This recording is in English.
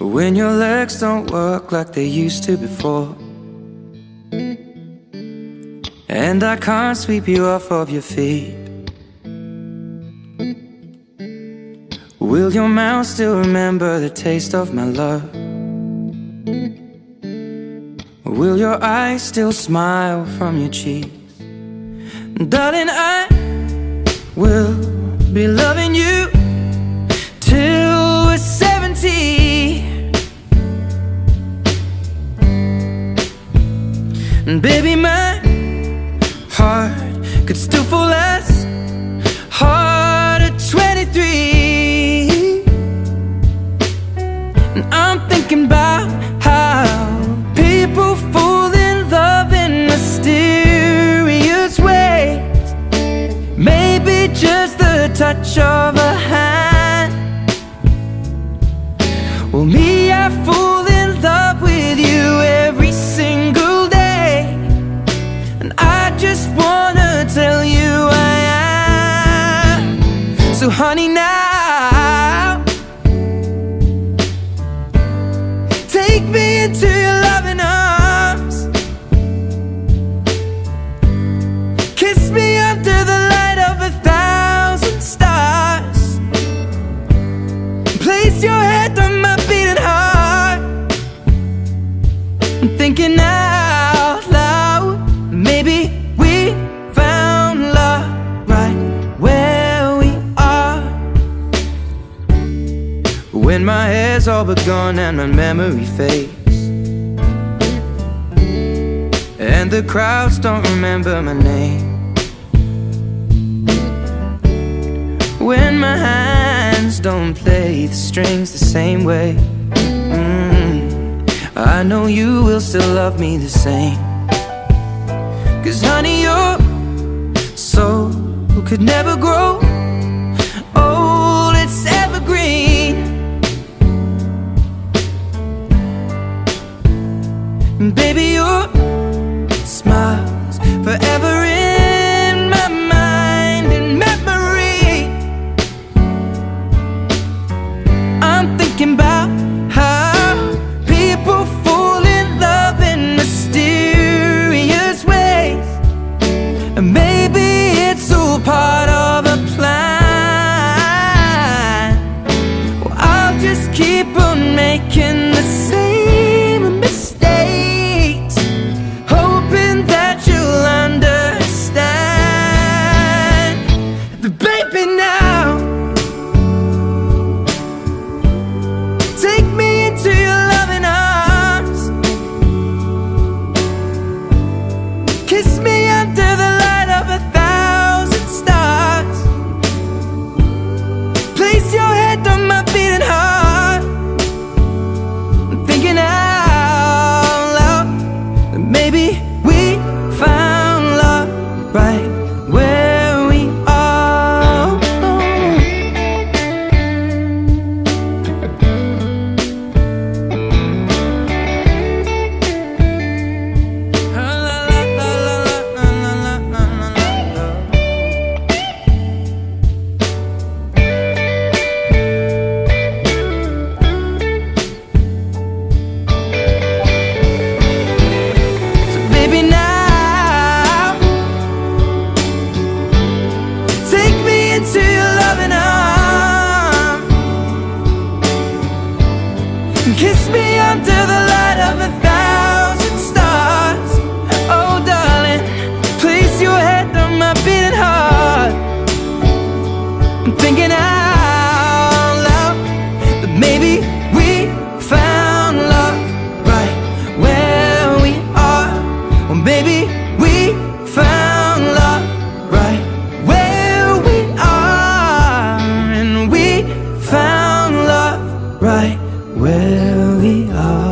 when your legs don't work like they used to before, and I can't sweep you off of your feet. Will your mouth still remember the taste of my love? Will your eyes still smile from your cheeks? Darling, I will be loving you till we're 70. And baby, my heart could still fall as hard at 23. And I'm thinking about how people fall in love in mysterious ways. Maybe just the touch of a hand. Well, me, I fall in love with you every single day, and I just wanna tell you I am. So honey, now take me into your loving arms. Kiss me under the light of 1,000 stars. Place your head on my beating heart. I'm thinking out loud, maybe we found love right where we are. When my hair's all but gone and my memory fades, and the crowds don't remember my name, when my hands don't play the strings the same way, I know you will still love me the same. 'Cause honey, your soul could never grow old, it's evergreen. And baby, your smile's forever in my mind and memory. I'm thinking about how people fall in love in mysterious ways, and maybe it's all part of a plan. Well, I'll just keep on making the same mistakes, hoping that you'll understand. But baby, now take me into your loving arms. Kiss me under the light of 1,000 stars. Place your head on my beating heart. I'm thinking out loud that maybe we found love right where we are. So baby, now take me into your loving arms. Kiss me under the light of 1,000 stars. Oh darling, place your head on my beating heart. I'm thinking out loud that maybe we found love right where we are. Or maybe we found love right where we are. And we found love right where we are.